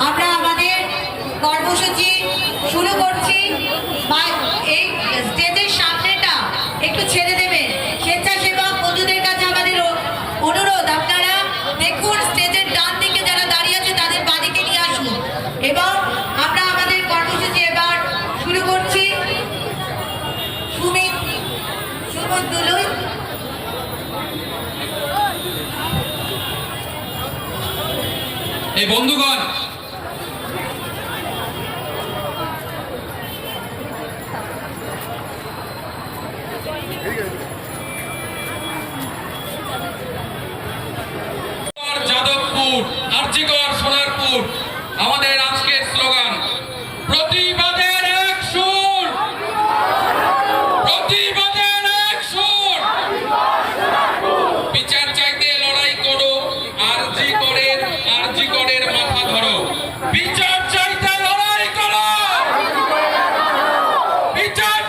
আমরা আমাদের কর্মসূচি শুরু করছি। এই স্টেজের সামনেটা একটু ছেড়ে দেবেন। স্বেচ্ছাসেবক বন্ধুদের কাছে আমাদের অনুরোধ, আপনারা দেখুন স্টেজের ডান দিকে যারা দাঁড়িয়ে আছে তাদের বাদিকে নিয়ে আসুন এবং আমরা আমাদের কর্মসূচি এবার শুরু করছি। সুমিত দুলুই। এই বন্ধুগণ, যাদবপুর, আরজিকর, সোনারপুর, আমাদের আজকের স্লোগান প্রতিবাদের এক সুর, প্রতিবাদের এক সুর। বিচার চাইতে লড়াই করো, আরজিকরের মাথা ধরো। বিচার চাইতে লড়াই করো, বিচার